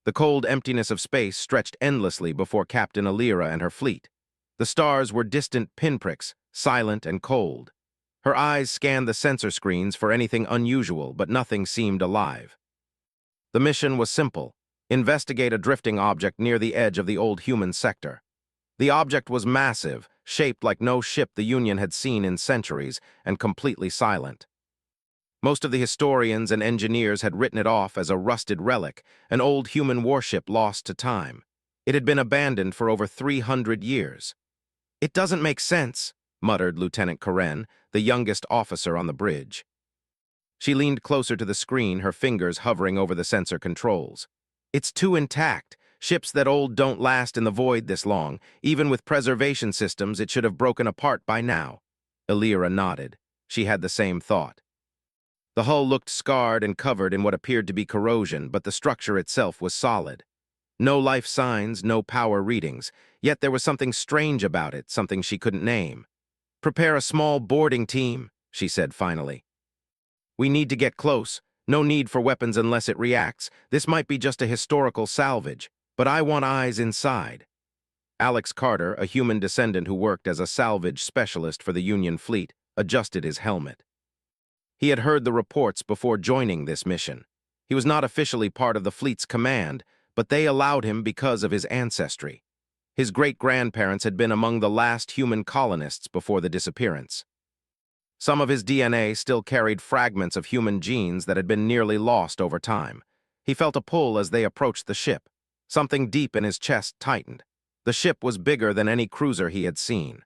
The cold emptiness of space stretched endlessly before Captain Alira and her fleet. The stars were distant pinpricks, silent and cold. Her eyes scanned the sensor screens for anything unusual, but nothing seemed alive. The mission was simple: investigate a drifting object near the edge of the old human sector. The object was massive, shaped like no ship the Union had seen in centuries, and completely silent. Most of the historians and engineers had written it off as a rusted relic, an old human warship lost to time. It had been abandoned for over 300 years. "It doesn't make sense," muttered Lieutenant Karen, the youngest officer on the bridge. She leaned closer to the screen, her fingers hovering over the sensor controls. "It's too intact. Ships that old don't last in the void this long. Even with preservation systems, it should have broken apart by now." Alira nodded. She had the same thought. The hull looked scarred and covered in what appeared to be corrosion, but the structure itself was solid. No life signs, no power readings, yet there was something strange about it, something she couldn't name. "Prepare a small boarding team," she said finally. "We need to get close. No need for weapons unless it reacts. This might be just a historical salvage, but I want eyes inside." Alex Carter, a human descendant who worked as a salvage specialist for the Union fleet, adjusted his helmet. He had heard the reports before joining this mission. He was not officially part of the fleet's command, but they allowed him because of his ancestry. His great-grandparents had been among the last human colonists before the disappearance. Some of his DNA still carried fragments of human genes that had been nearly lost over time. He felt a pull as they approached the ship. Something deep in his chest tightened. The ship was bigger than any cruiser he had seen.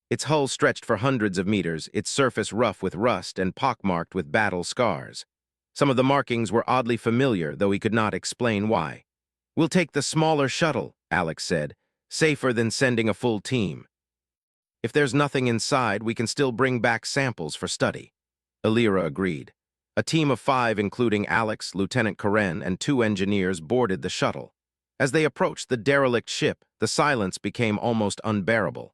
Its hull stretched for hundreds of meters, its surface rough with rust and pockmarked with battle scars. Some of the markings were oddly familiar, though he could not explain why. "We'll take the smaller shuttle," Alex said. "Safer than sending a full team. If there's nothing inside, we can still bring back samples for study." Alira agreed. A team of 5, including Alex, Lieutenant Karen, and 2 engineers, boarded the shuttle. As they approached the derelict ship, the silence became almost unbearable.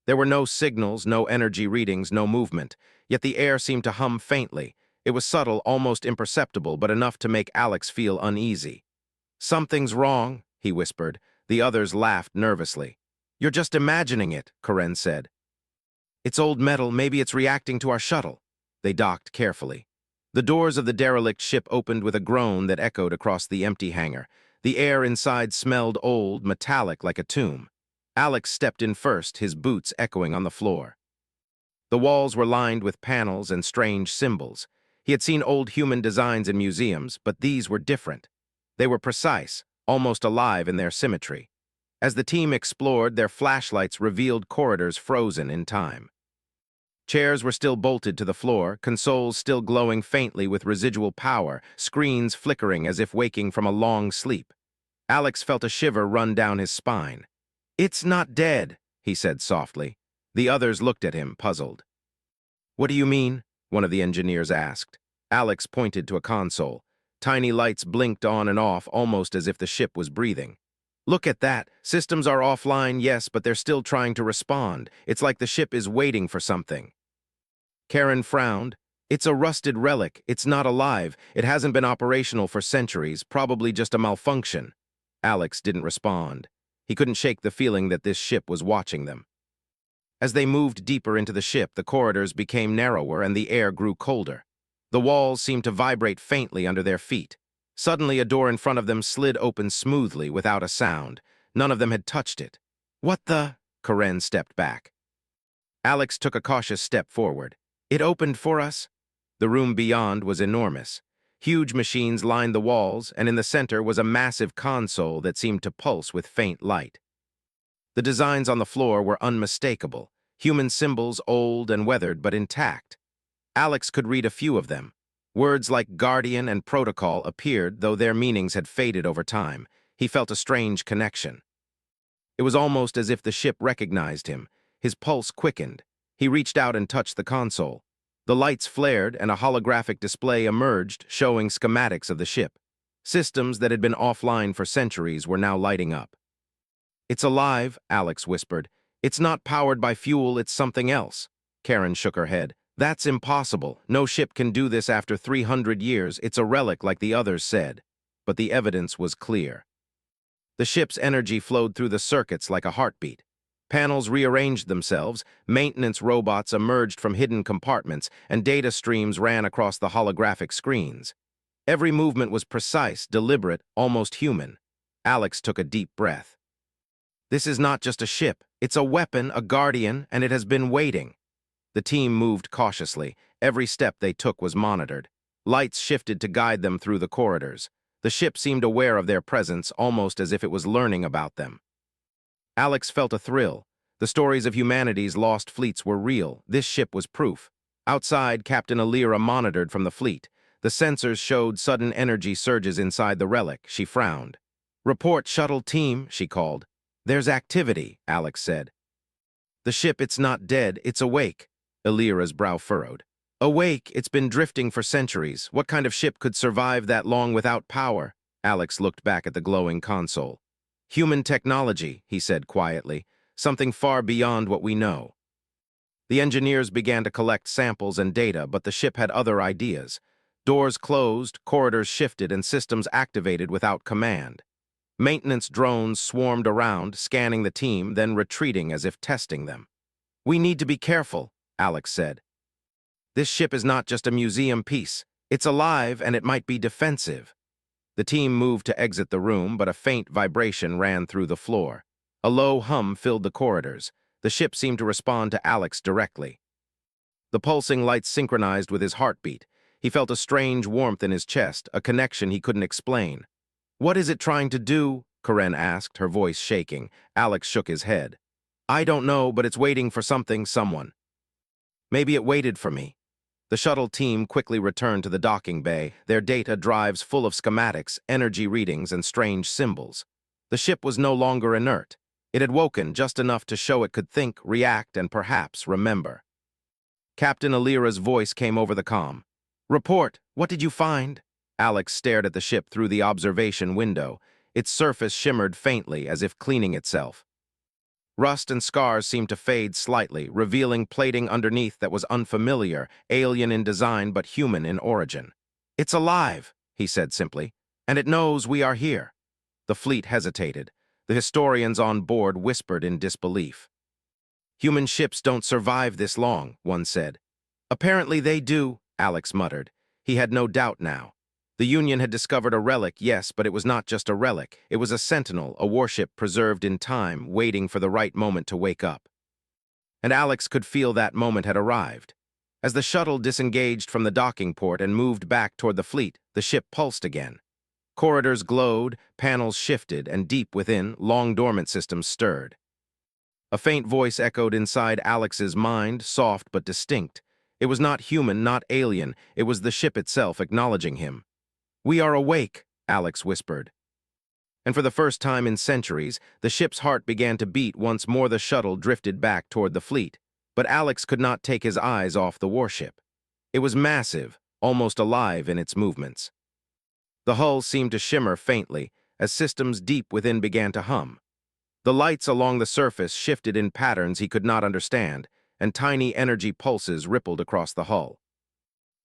There were no signals, no energy readings, no movement, yet the air seemed to hum faintly. It was subtle, almost imperceptible, but enough to make Alex feel uneasy. "Something's wrong," he whispered. The others laughed nervously. "You're just imagining it," Karen said. "It's old metal, maybe it's reacting to our shuttle." They docked carefully. The doors of the derelict ship opened with a groan that echoed across the empty hangar. The air inside smelled old, metallic like a tomb. Alex stepped in first, his boots echoing on the floor. The walls were lined with panels and strange symbols. He had seen old human designs in museums, but these were different. They were precise, almost alive in their symmetry. As the team explored, their flashlights revealed corridors frozen in time. Chairs were still bolted to the floor, consoles still glowing faintly with residual power, screens flickering as if waking from a long sleep. Alex felt a shiver run down his spine. "It's not dead," he said softly. The others looked at him, puzzled. "What do you mean?" one of the engineers asked. Alex pointed to a console. Tiny lights blinked on and off, almost as if the ship was breathing. "Look at that. Systems are offline, yes, but they're still trying to respond. It's like the ship is waiting for something." Karen frowned. "It's a rusted relic. It's not alive. It hasn't been operational for centuries, probably just a malfunction." Alex didn't respond. He couldn't shake the feeling that this ship was watching them. As they moved deeper into the ship, the corridors became narrower and the air grew colder. The walls seemed to vibrate faintly under their feet. Suddenly, a door in front of them slid open smoothly, without a sound. None of them had touched it. "What the?" Karen stepped back. Alex took a cautious step forward. "It opened for us." The room beyond was enormous. Huge machines lined the walls, and in the center was a massive console that seemed to pulse with faint light. The designs on the floor were unmistakable, human symbols old and weathered but intact. Alex could read a few of them. Words like Guardian and Protocol appeared, though their meanings had faded over time. He felt a strange connection. It was almost as if the ship recognized him. His pulse quickened. He reached out and touched the console. The lights flared, and a holographic display emerged, showing schematics of the ship. Systems that had been offline for centuries were now lighting up. "It's alive," Alex whispered. "It's not powered by fuel, it's something else." Karen shook her head. "That's impossible. No ship can do this after 300 years. It's a relic, like the others said." but the evidence was clear. The ship's energy flowed through the circuits like a heartbeat. Panels rearranged themselves, maintenance robots emerged from hidden compartments, and data streams ran across the holographic screens. Every movement was precise, deliberate, almost human. Alex took a deep breath. This is not just a ship. It's a weapon, a guardian, and it has been waiting. The team moved cautiously. Every step they took was monitored. Lights shifted to guide them through the corridors. The ship seemed aware of their presence, almost as if it was learning about them. Alex felt a thrill. The stories of humanity's lost fleets were real. This ship was proof. Outside, Captain Alira monitored from the fleet. The sensors showed sudden energy surges inside the Relic. She frowned. "Report, shuttle team," she called. "There's activity," Alex said. "The ship, it's not dead, it's awake." Alira's brow furrowed. "Awake, it's been drifting for centuries. What kind of ship could survive that long without power?" Alex looked back at the glowing console. "Human technology," he said quietly. "Something far beyond what we know." The engineers began to collect samples and data, but the ship had other ideas. Doors closed, corridors shifted, and systems activated without command. Maintenance drones swarmed around, scanning the team, then retreating as if testing them. "We need to be careful," Alex said. "This ship is not just a museum piece. It's alive, and it might be defensive." The team moved to exit the room, but a faint vibration ran through the floor. A low hum filled the corridors. The ship seemed to respond to Alex directly. The pulsing lights synchronized with his heartbeat. He felt a strange warmth in his chest, a connection he couldn't explain. "What is it trying to do?" Karen asked, her voice shaking. Alex shook his head. "I don't know, but it's waiting for something, someone. Maybe it waited for me." The shuttle team quickly returned to the docking bay, their data drives full of schematics, energy readings, and strange symbols. The ship was no longer inert. It had woken just enough to show it could think, react, and perhaps remember. Captain Alira's voice came over the comm. "Report, what did you find?" Alex stared at the ship through the observation window. Its surface shimmered faintly, as if cleaning itself. Rust and scars seemed to fade slightly, revealing plating underneath that was unfamiliar, alien in design but human in origin. "It's alive," he said simply, "and it knows we are here." The fleet hesitated. The historians on board whispered in disbelief. "Human ships don't survive this long," one said. "Apparently they do," Alex muttered. He had no doubt now. The Union had discovered a relic, yes, but it was not just a relic. It was a sentinel, a warship preserved in time, waiting for the right moment to wake up. And Alex could feel that moment had arrived. As the shuttle disengaged from the docking port and moved back toward the fleet, the ship pulsed again. Corridors glowed, panels shifted, and deep within, long-dormant systems stirred. A faint voice echoed inside Alex's mind, soft but distinct. It was not human, not alien. It was the ship itself acknowledging him. "We are awake," Alex whispered. And for the first time in centuries, the ship's heart began to beat once more. The shuttle drifted back toward the fleet. But Alex could not take his eyes off the warship. It was massive, almost alive in its movements. The hull seemed to shimmer faintly as systems deep within began to hum. The lights along the surface shifted in patterns he could not understand, and tiny energy pulses rippled across the hull.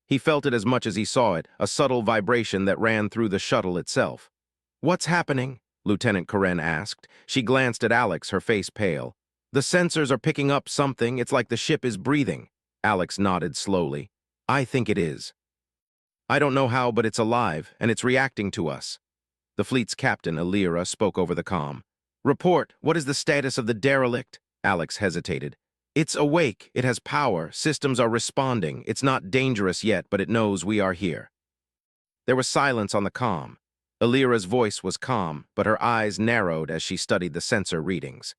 He felt it as much as he saw it, a subtle vibration that ran through the shuttle itself. "What's happening?" Lieutenant Karen asked. She glanced at Alex, her face pale. "The sensors are picking up something. It's like the ship is breathing." Alex nodded slowly. "I think it is. I don't know how, but it's alive, and it's reacting to us." The fleet's captain, Alira, spoke over the comm. "Report, what is the status of the derelict?" Alex hesitated. "It's awake, it has power, systems are responding. It's not dangerous yet, but it knows we are here." There was silence on the comm. Alira's voice was calm, but her eyes narrowed as she studied the sensor readings.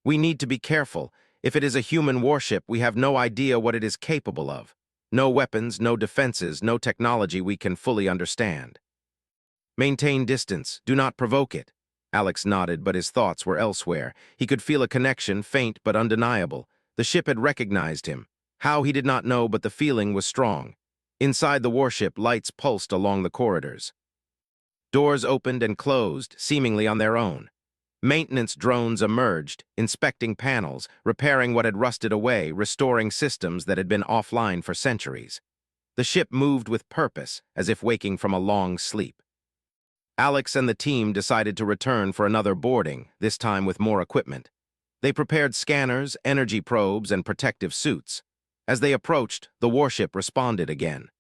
"We need to be careful. If it is a human warship, we have no idea what it is capable of. No weapons, no defenses, no technology we can fully understand. Maintain distance, do not provoke it." Alex nodded, but his thoughts were elsewhere. He could feel a connection, faint but undeniable. The ship had recognized him. How, he did not know, but the feeling was strong. Inside the warship, lights pulsed along the corridors. Doors opened and closed, seemingly on their own. Maintenance drones emerged, inspecting panels, repairing what had rusted away, restoring systems that had been offline for centuries. The ship moved with purpose, as if waking from a long sleep. Alex and the team decided to return for another boarding, this time with more equipment. They prepared scanners, energy probes, and protective suits. As they approached, the warship responded again.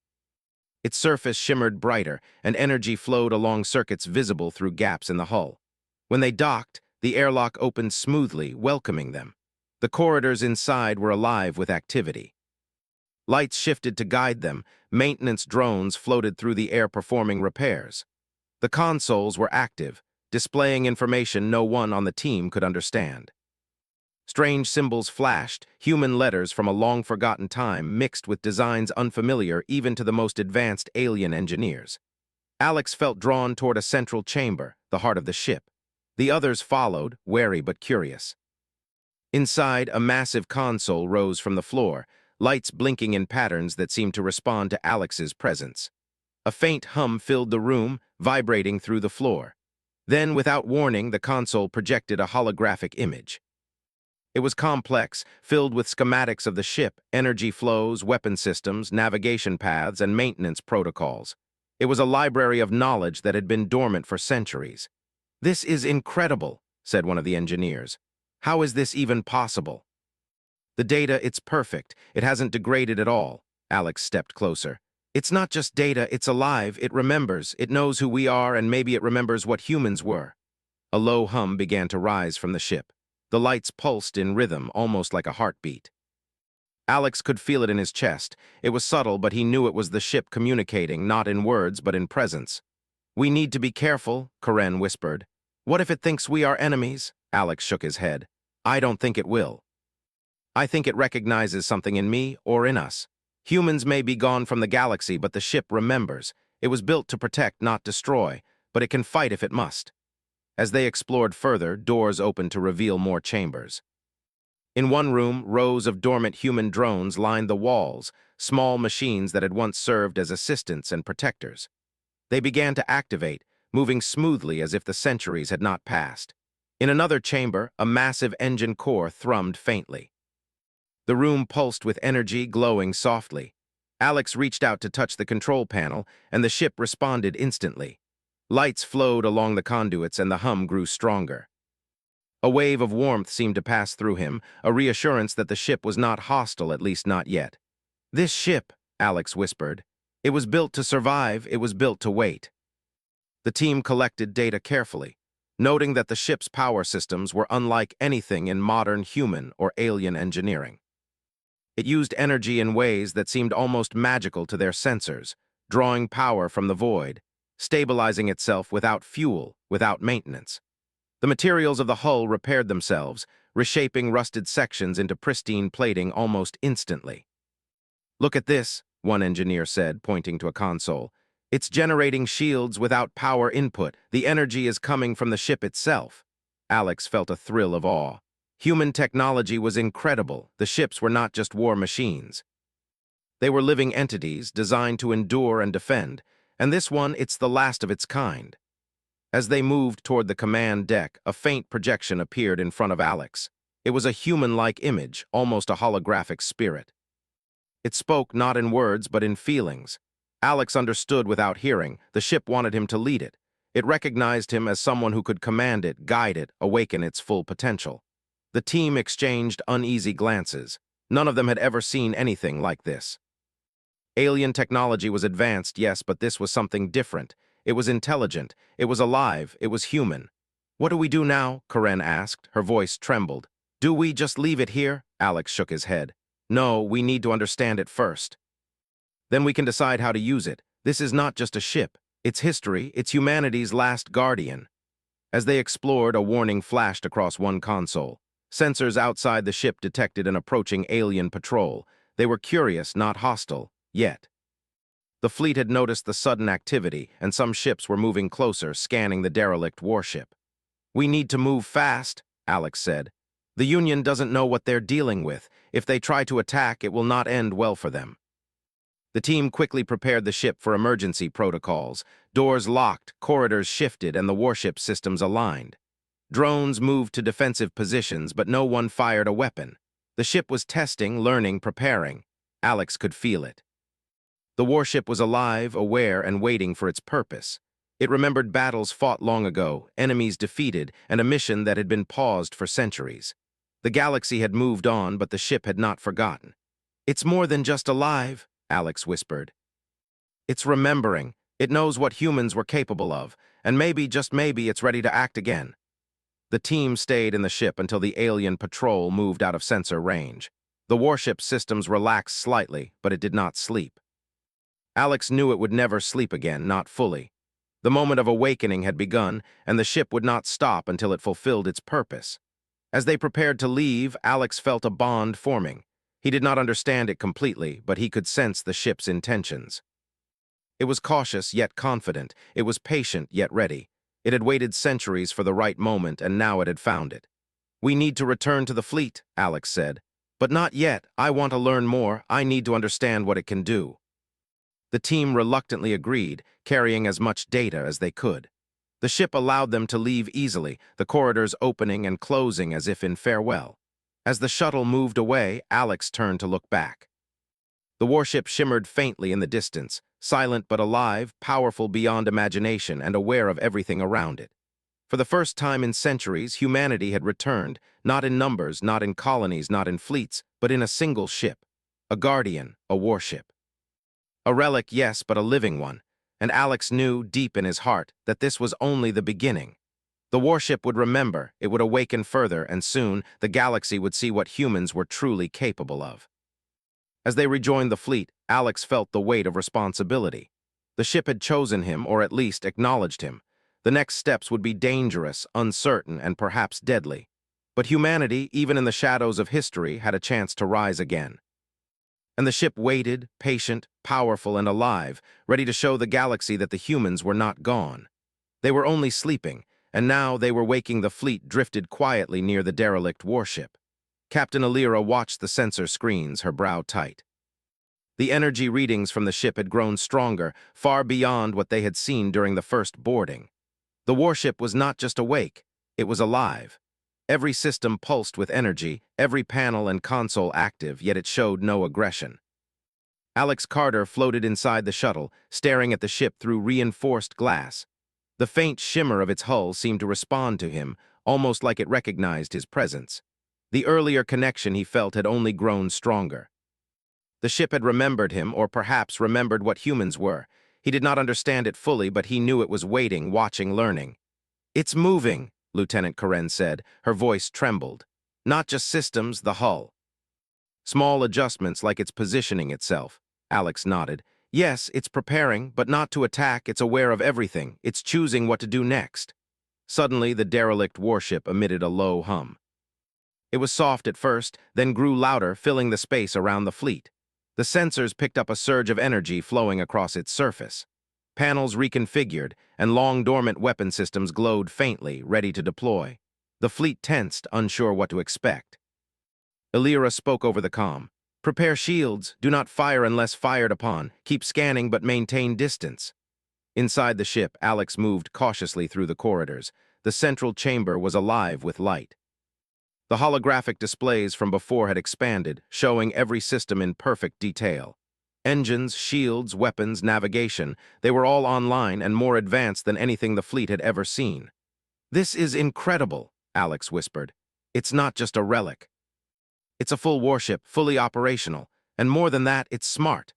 Its surface shimmered brighter, and energy flowed along circuits visible through gaps in the hull. When they docked, the airlock opened smoothly, welcoming them. The corridors inside were alive with activity. Lights shifted to guide them. Maintenance drones floated through the air performing repairs. The consoles were active, displaying information no one on the team could understand. Strange symbols flashed, human letters from a long-forgotten time mixed with designs unfamiliar even to the most advanced alien engineers. Alex felt drawn toward a central chamber, the heart of the ship. The others followed, wary but curious. Inside, a massive console rose from the floor, lights blinking in patterns that seemed to respond to Alex's presence. A faint hum filled the room, vibrating through the floor. Then, without warning, the console projected a holographic image. It was complex, filled with schematics of the ship, energy flows, weapon systems, navigation paths, and maintenance protocols. It was a library of knowledge that had been dormant for centuries. "This is incredible," said one of the engineers. "How is this even possible?" "The data, it's perfect. It hasn't degraded at all." Alex stepped closer. "It's not just data, it's alive, it remembers, it knows who we are, and maybe it remembers what humans were." A low hum began to rise from the ship. The lights pulsed in rhythm, almost like a heartbeat. Alex could feel it in his chest. It was subtle, but he knew it was the ship communicating, not in words, but in presence. "We need to be careful," Karen whispered. "What if it thinks we are enemies?" Alex shook his head. "I don't think it will. I think it recognizes something in me or in us. Humans may be gone from the galaxy, but the ship remembers. It was built to protect, not destroy, but it can fight if it must." As they explored further, doors opened to reveal more chambers. In one room, rows of dormant human drones lined the walls, small machines that had once served as assistants and protectors. They began to activate, moving smoothly as if the centuries had not passed. In another chamber, a massive engine core thrummed faintly. The room pulsed with energy, glowing softly. Alex reached out to touch the control panel, and the ship responded instantly. Lights flowed along the conduits, and the hum grew stronger. A wave of warmth seemed to pass through him, a reassurance that the ship was not hostile, at least not yet. "This ship," Alex whispered, "it was built to survive, it was built to wait." The team collected data carefully, noting that the ship's power systems were unlike anything in modern human or alien engineering. It used energy in ways that seemed almost magical to their sensors, drawing power from the void, stabilizing itself without fuel, without maintenance. The materials of the hull repaired themselves, reshaping rusted sections into pristine plating almost instantly. "Look at this," one engineer said, pointing to a console. "It's generating shields without power input. The energy is coming from the ship itself." Alex felt a thrill of awe. Human technology was incredible. The ships were not just war machines. They were living entities designed to endure and defend, and this one, it's the last of its kind. As they moved toward the command deck, a faint projection appeared in front of Alex. It was a human-like image, almost a holographic spirit. It spoke not in words, but in feelings. Alex understood without hearing. The ship wanted him to lead it. It recognized him as someone who could command it, guide it, awaken its full potential. The team exchanged uneasy glances. None of them had ever seen anything like this. Alien technology was advanced, yes, but this was something different. It was intelligent, it was alive, it was human. "What do we do now?" Karen asked. Her voice trembled. "Do we just leave it here?" Alex shook his head. "No, we need to understand it first. Then we can decide how to use it. This is not just a ship. It's history, it's humanity's last guardian." As they explored, a warning flashed across one console. Sensors outside the ship detected an approaching alien patrol. They were curious, not hostile, yet. The fleet had noticed the sudden activity, and some ships were moving closer, scanning the derelict warship. "We need to move fast," Alex said. "The Union doesn't know what they're dealing with. If they try to attack, it will not end well for them." The team quickly prepared the ship for emergency protocols. Doors locked, corridors shifted, and the warship systems aligned. Drones moved to defensive positions, but no one fired a weapon. The ship was testing, learning, preparing. Alex could feel it. The warship was alive, aware, and waiting for its purpose. It remembered battles fought long ago, enemies defeated, and a mission that had been paused for centuries. The galaxy had moved on, but the ship had not forgotten. "It's more than just alive," Alex whispered. "It's remembering. It knows what humans were capable of, and maybe, just maybe, it's ready to act again." The team stayed in the ship until the alien patrol moved out of sensor range. The warship systems relaxed slightly, but it did not sleep. Alex knew it would never sleep again, not fully. The moment of awakening had begun, and the ship would not stop until it fulfilled its purpose. As they prepared to leave, Alex felt a bond forming. He did not understand it completely, but he could sense the ship's intentions. It was cautious yet confident. It was patient yet ready. It had waited centuries for the right moment, and now it had found it. "We need to return to the fleet," Alex said. "But not yet. I want to learn more. I need to understand what it can do." The team reluctantly agreed, carrying as much data as they could. The ship allowed them to leave easily, the corridors opening and closing as if in farewell. As the shuttle moved away, Alex turned to look back. The warship shimmered faintly in the distance, silent but alive, powerful beyond imagination, and aware of everything around it. For the first time in centuries, humanity had returned, not in numbers, not in colonies, not in fleets, but in a single ship. A guardian, a warship. A relic, yes, but a living one, and Alex knew, deep in his heart, that this was only the beginning. The warship would remember, it would awaken further, and soon the galaxy would see what humans were truly capable of. As they rejoined the fleet, Alex felt the weight of responsibility. The ship had chosen him, or at least acknowledged him. The next steps would be dangerous, uncertain, and perhaps deadly. But humanity, even in the shadows of history, had a chance to rise again. And the ship waited, patient, powerful, and alive, ready to show the galaxy that the humans were not gone. They were only sleeping, and now they were waking. The fleet drifted quietly near the derelict warship. Captain Alira watched the sensor screens, her brow tight. The energy readings from the ship had grown stronger, far beyond what they had seen during the first boarding. The warship was not just awake, it was alive. Every system pulsed with energy, every panel and console active, yet it showed no aggression. Alex Carter floated inside the shuttle, staring at the ship through reinforced glass. The faint shimmer of its hull seemed to respond to him, almost like it recognized his presence. The earlier connection he felt had only grown stronger. The ship had remembered him, or perhaps remembered what humans were. He did not understand it fully, but he knew it was waiting, watching, learning. "It's moving," Lieutenant Karen said. Her voice trembled. "Not just systems, the hull." "Small adjustments, like it's positioning itself." Alex nodded. "Yes, it's preparing, but not to attack. It's aware of everything. It's choosing what to do next." Suddenly, the derelict warship emitted a low hum. It was soft at first, then grew louder, filling the space around the fleet. The sensors picked up a surge of energy flowing across its surface. Panels reconfigured, and long-dormant weapon systems glowed faintly, ready to deploy. The fleet tensed, unsure what to expect. Alira spoke over the comm. "Prepare shields. Do not fire unless fired upon. Keep scanning, but maintain distance." Inside the ship, Alex moved cautiously through the corridors. The central chamber was alive with light. The holographic displays from before had expanded, showing every system in perfect detail. Engines, shields, weapons, navigation, they were all online and more advanced than anything the fleet had ever seen. "This is incredible," Alex whispered. "It's not just a relic. It's a full warship, fully operational, and more than that, it's smart."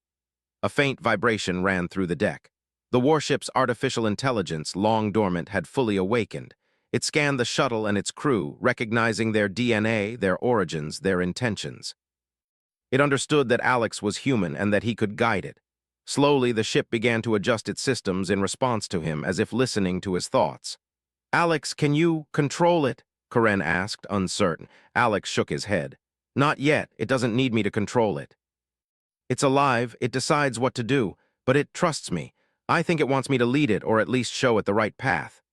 A faint vibration ran through the deck. The warship's artificial intelligence, long dormant, had fully awakened. It scanned the shuttle and its crew, recognizing their DNA, their origins, their intentions. It understood that Alex was human and that he could guide it. Slowly, the ship began to adjust its systems in response to him, as if listening to his thoughts. "Alex, can you control it?" Karen asked, uncertain. Alex shook his head. "Not yet. It doesn't need me to control it. It's alive, it decides what to do, but it trusts me. I think it wants me to lead it, or at least show it the right path."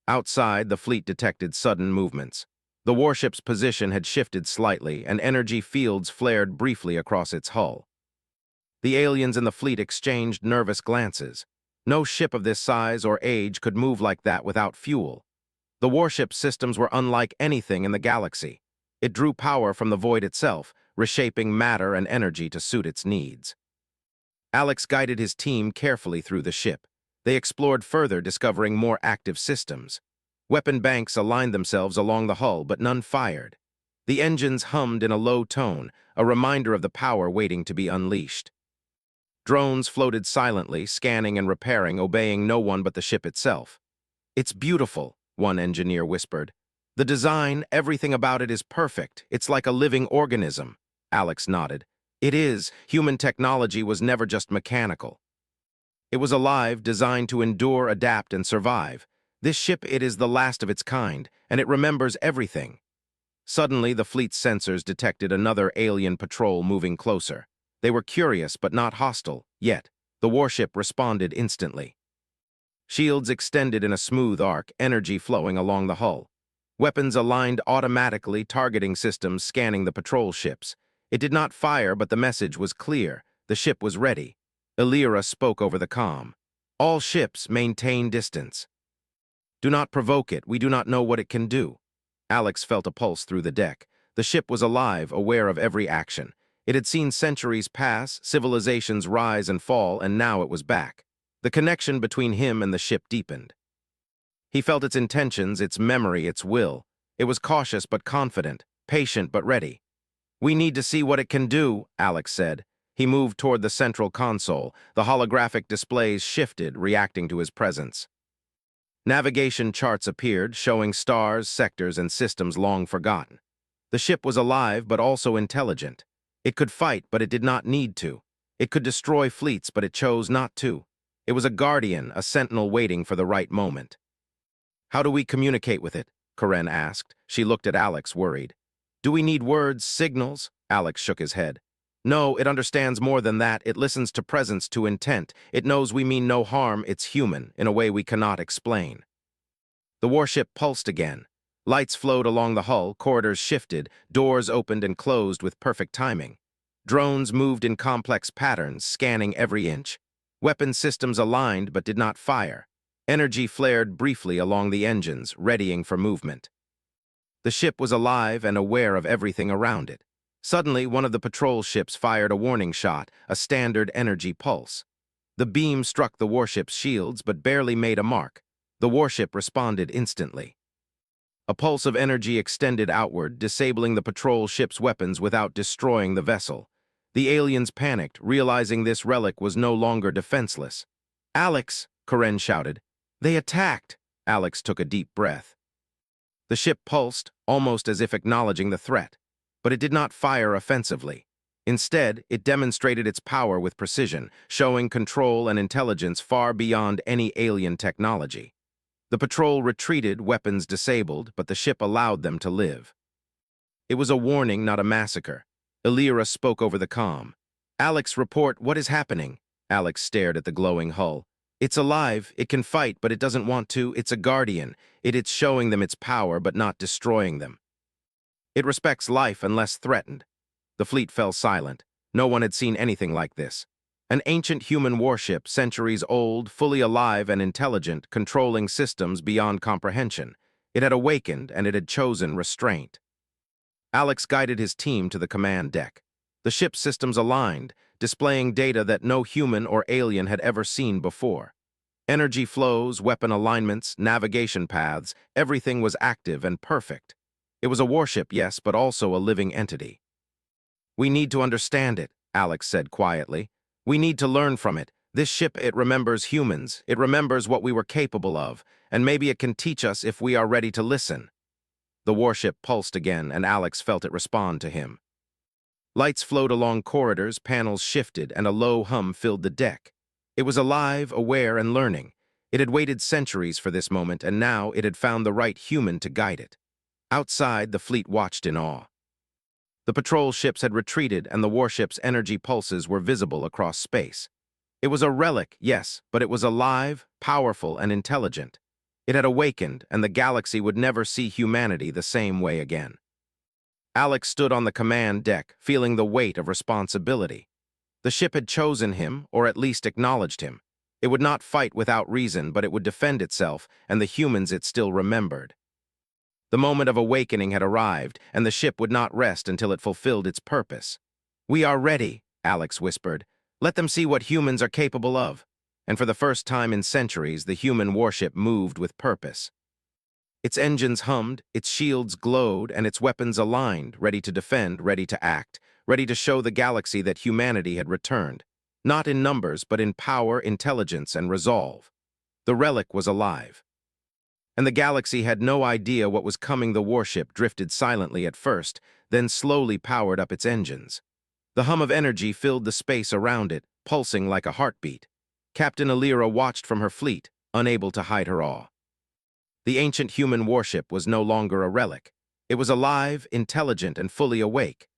Outside, the fleet detected sudden movements. The warship's position had shifted slightly, and energy fields flared briefly across its hull. The aliens in the fleet exchanged nervous glances. No ship of this size or age could move like that without fuel. The warship's systems were unlike anything in the galaxy. It drew power from the void itself, reshaping matter and energy to suit its needs. Alex guided his team carefully through the ship. They explored further, discovering more active systems. Weapon banks aligned themselves along the hull, but none fired. The engines hummed in a low tone, a reminder of the power waiting to be unleashed. Drones floated silently, scanning and repairing, obeying no one but the ship itself. "It's beautiful," one engineer whispered. "The design, everything about it is perfect. It's like a living organism." Alex nodded. "It is. Human technology was never just mechanical. It was alive, designed to endure, adapt, and survive. This ship, it is the last of its kind, and it remembers everything." Suddenly, the fleet's sensors detected another alien patrol moving closer. They were curious but not hostile, yet the warship responded instantly. Shields extended in a smooth arc, energy flowing along the hull. Weapons aligned automatically, targeting systems scanning the patrol ships. It did not fire, but the message was clear. The ship was ready. Illyra spoke over the comm. "All ships maintain distance. Do not provoke it. We do not know what it can do." Alex felt a pulse through the deck. The ship was alive, aware of every action. It had seen centuries pass, civilizations rise and fall, and now it was back. The connection between him and the ship deepened. He felt its intentions, its memory, its will. It was cautious but confident, patient but ready. "We need to see what it can do," Alex said. He moved toward the central console. The holographic displays shifted, reacting to his presence. Navigation charts appeared, showing stars, sectors, and systems long forgotten. The ship was alive but also intelligent. It could fight, but it did not need to. It could destroy fleets, but it chose not to. It was a guardian, a sentinel waiting for the right moment. "How do we communicate with it?" Karen asked. She looked at Alex, worried. "Do we need words, signals?" Alex shook his head. "No, it understands more than that. It listens to presence, to intent. It knows we mean no harm. It's human, in a way we cannot explain." The warship pulsed again. Lights flowed along the hull, corridors shifted, doors opened and closed with perfect timing. Drones moved in complex patterns, scanning every inch. Weapon systems aligned but did not fire. Energy flared briefly along the engines, readying for movement. The ship was alive and aware of everything around it. Suddenly, one of the patrol ships fired a warning shot, a standard energy pulse. The beam struck the warship's shields but barely made a mark. The warship responded instantly. A pulse of energy extended outward, disabling the patrol ship's weapons without destroying the vessel. The aliens panicked, realizing this relic was no longer defenseless. "Alex!" Karen shouted. "They attacked!" Alex took a deep breath. The ship pulsed, almost as if acknowledging the threat. But it did not fire offensively. Instead, it demonstrated its power with precision, showing control and intelligence far beyond any alien technology. The patrol retreated, weapons disabled, but the ship allowed them to live. It was a warning, not a massacre. Illyra spoke over the comm. "Alex, report, what is happening?" Alex stared at the glowing hull. "It's alive, it can fight, but it doesn't want to. It's a guardian. It's showing them its power, but not destroying them. It respects life unless threatened." The fleet fell silent. No one had seen anything like this. An ancient human warship, centuries old, fully alive and intelligent, controlling systems beyond comprehension. It had awakened, and it had chosen restraint. Alex guided his team to the command deck. The ship's systems aligned, displaying data that no human or alien had ever seen before. Energy flows, weapon alignments, navigation paths, everything was active and perfect. It was a warship, yes, but also a living entity. "We need to understand it," Alex said quietly. "We need to learn from it. This ship, it remembers humans. It remembers what we were capable of, and maybe it can teach us if we are ready to listen." The warship pulsed again, and Alex felt it respond to him. Lights flowed along corridors, panels shifted, and a low hum filled the deck. It was alive, aware, and learning. It had waited centuries for this moment, and now it had found the right human to guide it. Outside, the fleet watched in awe. The patrol ships had retreated, and the warship's energy pulses were visible across space. It was a relic, yes, but it was alive, powerful, and intelligent. It had awakened, and the galaxy would never see humanity the same way again. Alex stood on the command deck, feeling the weight of responsibility. The ship had chosen him, or at least acknowledged him. It would not fight without reason, but it would defend itself, and the humans it still remembered. The moment of awakening had arrived, and the ship would not rest until it fulfilled its purpose. "We are ready," Alex whispered. "Let them see what humans are capable of." and for the first time in centuries, the human warship moved with purpose. Its engines hummed, its shields glowed, and its weapons aligned, ready to defend, ready to act, ready to show the galaxy that humanity had returned, not in numbers, but in power, intelligence, and resolve. The Relic was alive. And the galaxy had no idea what was coming. The warship drifted silently at first, then slowly powered up its engines. The hum of energy filled the space around it, pulsing like a heartbeat. Captain Alira watched from her fleet, unable to hide her awe. The ancient human warship was no longer a relic. It was alive, intelligent, and fully awake.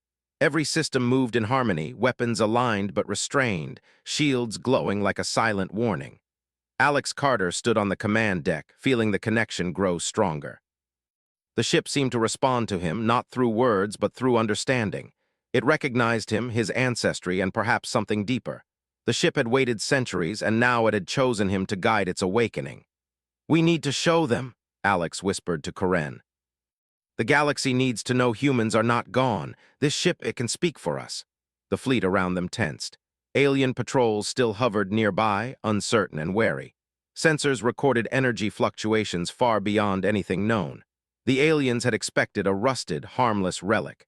Every system moved in harmony, weapons aligned but restrained, shields glowing like a silent warning. Alex Carter stood on the command deck, feeling the connection grow stronger. The ship seemed to respond to him, not through words, but through understanding. It recognized him, his ancestry, and perhaps something deeper. The ship had waited centuries, and now it had chosen him to guide its awakening. "We need to show them," Alex whispered to Karen. "The galaxy needs to know humans are not gone. This ship, it can speak for us." The fleet around them tensed. Alien patrols still hovered nearby, uncertain and wary. Sensors recorded energy fluctuations far beyond anything known. The aliens had expected a rusted, harmless relic.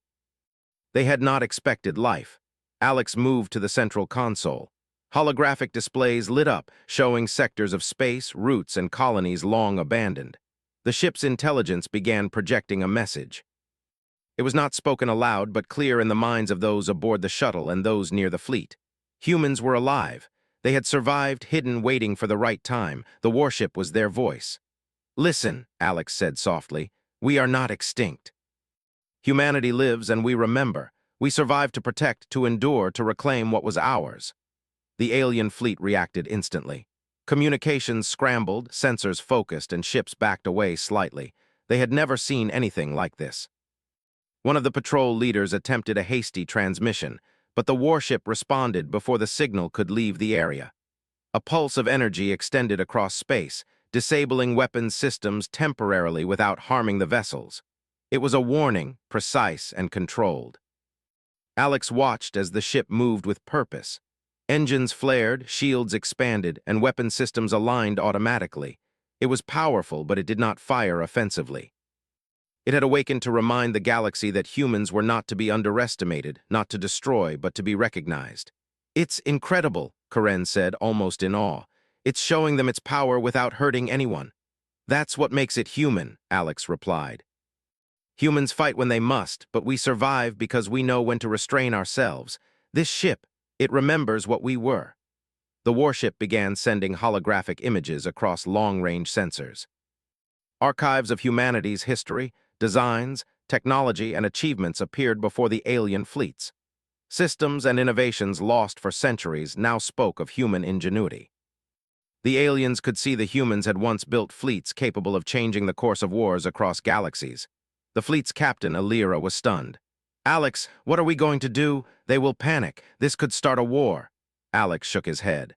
They had not expected life. Alex moved to the central console. Holographic displays lit up, showing sectors of space, routes, and colonies long abandoned. The ship's intelligence began projecting a message. It was not spoken aloud, but clear in the minds of those aboard the shuttle and those near the fleet. Humans were alive. They had survived, hidden, waiting for the right time. The warship was their voice. "Listen," Alex said softly. "We are not extinct. Humanity lives and we remember. We survived to protect, to endure, to reclaim what was ours." The alien fleet reacted instantly. Communications scrambled, sensors focused, and ships backed away slightly. They had never seen anything like this. One of the patrol leaders attempted a hasty transmission, but the warship responded before the signal could leave the area. A pulse of energy extended across space, disabling weapons systems temporarily without harming the vessels. It was a warning, precise and controlled. Alex watched as the ship moved with purpose. Engines flared, shields expanded, and weapon systems aligned automatically. It was powerful, but it did not fire offensively. It had awakened to remind the galaxy that humans were not to be underestimated, not to destroy, but to be recognized. "It's incredible," Karen said, almost in awe. "It's showing them its power without hurting anyone." "That's what makes it human," Alex replied. "Humans fight when they must, but we survive because we know when to restrain ourselves. This ship, it remembers what we were." The warship began sending holographic images across long-range sensors. Archives of humanity's history, designs, technology, and achievements appeared before the alien fleets. Systems and innovations lost for centuries now spoke of human ingenuity. The aliens could see the humans had once built fleets capable of changing the course of wars across galaxies. The fleet's captain, Alira, was stunned. "Alex, what are we going to do? They will panic. This could start a war." Alex shook his head.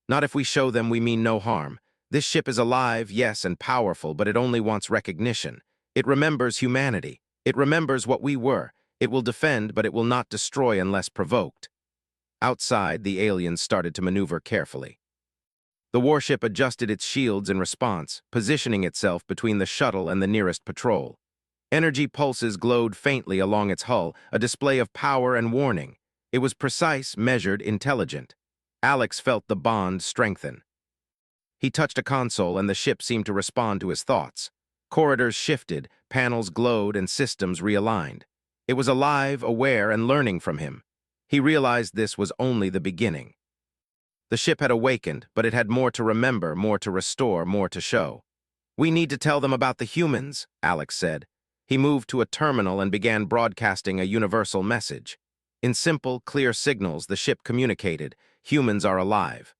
"Not if we show them we mean no harm. This ship is alive, yes, and powerful, but it only wants recognition. It remembers humanity. It remembers what we were. It will defend, but it will not destroy unless provoked." Outside, the aliens started to maneuver carefully. The warship adjusted its shields in response, positioning itself between the shuttle and the nearest patrol. Energy pulses glowed faintly along its hull, a display of power and warning. It was precise, measured, intelligent. Alex felt the bond strengthen. He touched a console, and the ship seemed to respond to his thoughts. Corridors shifted, panels glowed, and systems realigned. It was alive, aware, and learning from him. He realized this was only the beginning. The ship had awakened, but it had more to remember, more to restore, more to show. "We need to tell them about the humans," Alex said. He moved to a terminal and began broadcasting a universal message. In simple, clear signals, the ship communicated, "Humans are alive.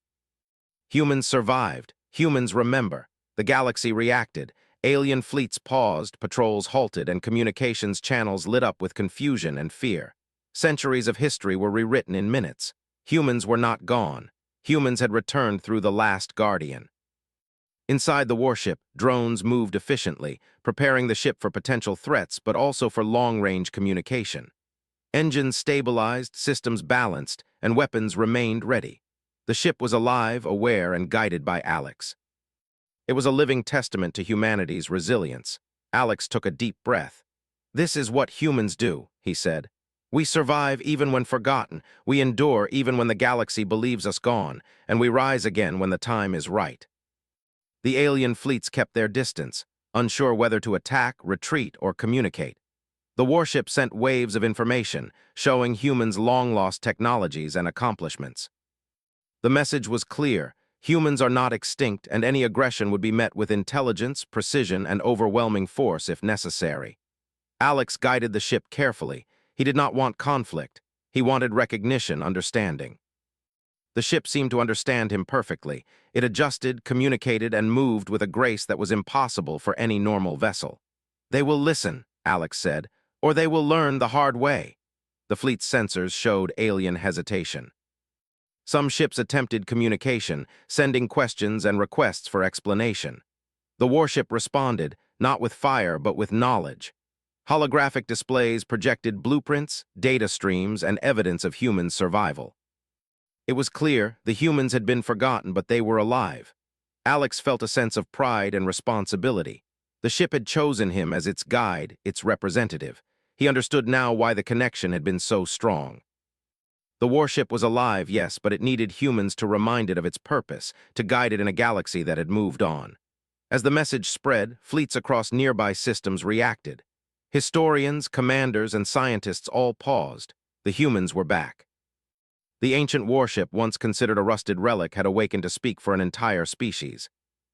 Humans survived. Humans remember." The galaxy reacted. Alien fleets paused, patrols halted, and communications channels lit up with confusion and fear. Centuries of history were rewritten in minutes. Humans were not gone. Humans had returned through the last guardian. Inside the warship, drones moved efficiently, preparing the ship for potential threats, but also for long-range communication. Engines stabilized, systems balanced, and weapons remained ready. The ship was alive, aware, and guided by Alex. It was a living testament to humanity's resilience. Alex took a deep breath. "This is what humans do," he said. "We survive even when forgotten, we endure even when the galaxy believes us gone, and we rise again when the time is right." The alien fleets kept their distance, unsure whether to attack, retreat, or communicate. The warship sent waves of information, showing humans' long-lost technologies and accomplishments. The message was clear: humans are not extinct, and any aggression would be met with intelligence, precision, and overwhelming force if necessary. Alex guided the ship carefully. He did not want conflict. He wanted recognition, understanding. The ship seemed to understand him perfectly. It adjusted, communicated, and moved with a grace that was impossible for any normal vessel. "They will listen," Alex said, "or they will learn the hard way." The fleet's sensors showed alien hesitation. Some ships attempted communication, sending questions and requests for explanation. The warship responded, not with fire but with knowledge. Holographic displays projected blueprints, data streams, and evidence of human survival. It was clear the humans had been forgotten, but they were alive. Alex felt a sense of pride and responsibility. The ship had chosen him as its guide, its representative. He understood now why the connection had been so strong. The warship was alive, yes, but it needed humans to remind it of its purpose, to guide it in a galaxy that had moved on. As the message spread, fleets across nearby systems reacted. Historians, commanders, and scientists all paused. The humans were back. The ancient warship, once considered a rusted relic, had awakened to speak for an entire species.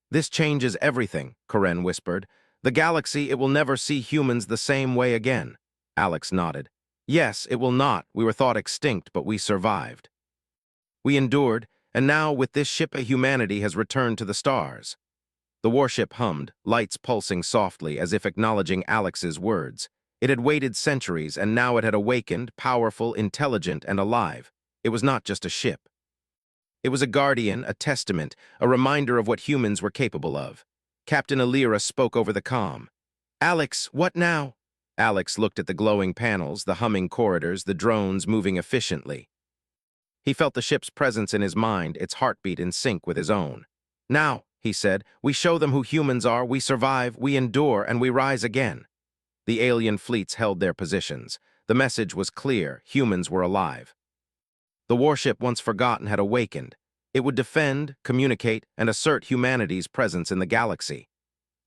"This changes everything," Karen whispered. "The galaxy, it will never see humans the same way again." Alex nodded. "Yes, it will not. We were thought extinct, but we survived. We endured, and now with this ship humanity has returned to the stars." The warship hummed, lights pulsing softly as if acknowledging Alex's words. It had waited centuries, and now it had awakened, powerful, intelligent, and alive. It was not just a ship. It was a guardian, a testament, a reminder of what humans were capable of. Captain Alira spoke over the comm. "Alex, what now?" Alex looked at the glowing panels, the humming corridors, the drones moving efficiently. He felt the ship's presence in his mind, its heartbeat in sync with his own. "Now," he said, "we show them who humans are, we survive, we endure, and we rise again." The alien fleets held their positions. The message was clear: humans were alive. The warship, once forgotten, had awakened. It would defend, communicate, and assert humanity's presence in the galaxy.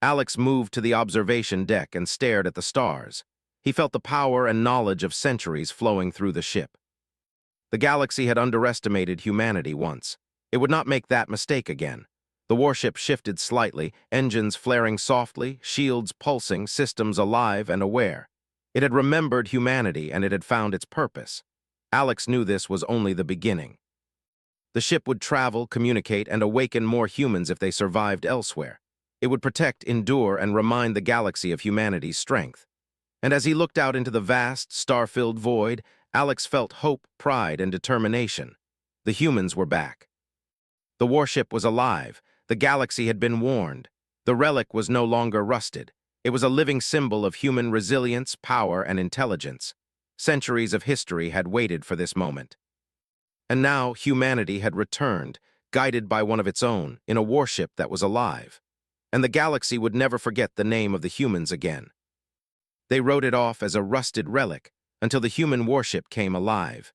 Alex moved to the observation deck and stared at the stars. He felt the power and knowledge of centuries flowing through the ship. The galaxy had underestimated humanity once. It would not make that mistake again. The warship shifted slightly, engines flaring softly, shields pulsing, systems alive and aware. It had remembered humanity, and it had found its purpose. Alex knew this was only the beginning. The ship would travel, communicate, and awaken more humans if they survived elsewhere. It would protect, endure, and remind the galaxy of humanity's strength. And as he looked out into the vast, star-filled void, Alex felt hope, pride, and determination. The humans were back. The warship was alive. The galaxy had been warned. The relic was no longer rusted. It was a living symbol of human resilience, power, and intelligence. Centuries of history had waited for this moment. And now humanity had returned, guided by one of its own, in a warship that was alive. And the galaxy would never forget the name of the humans again. They wrote it off as a rusted relic until the human warship came alive.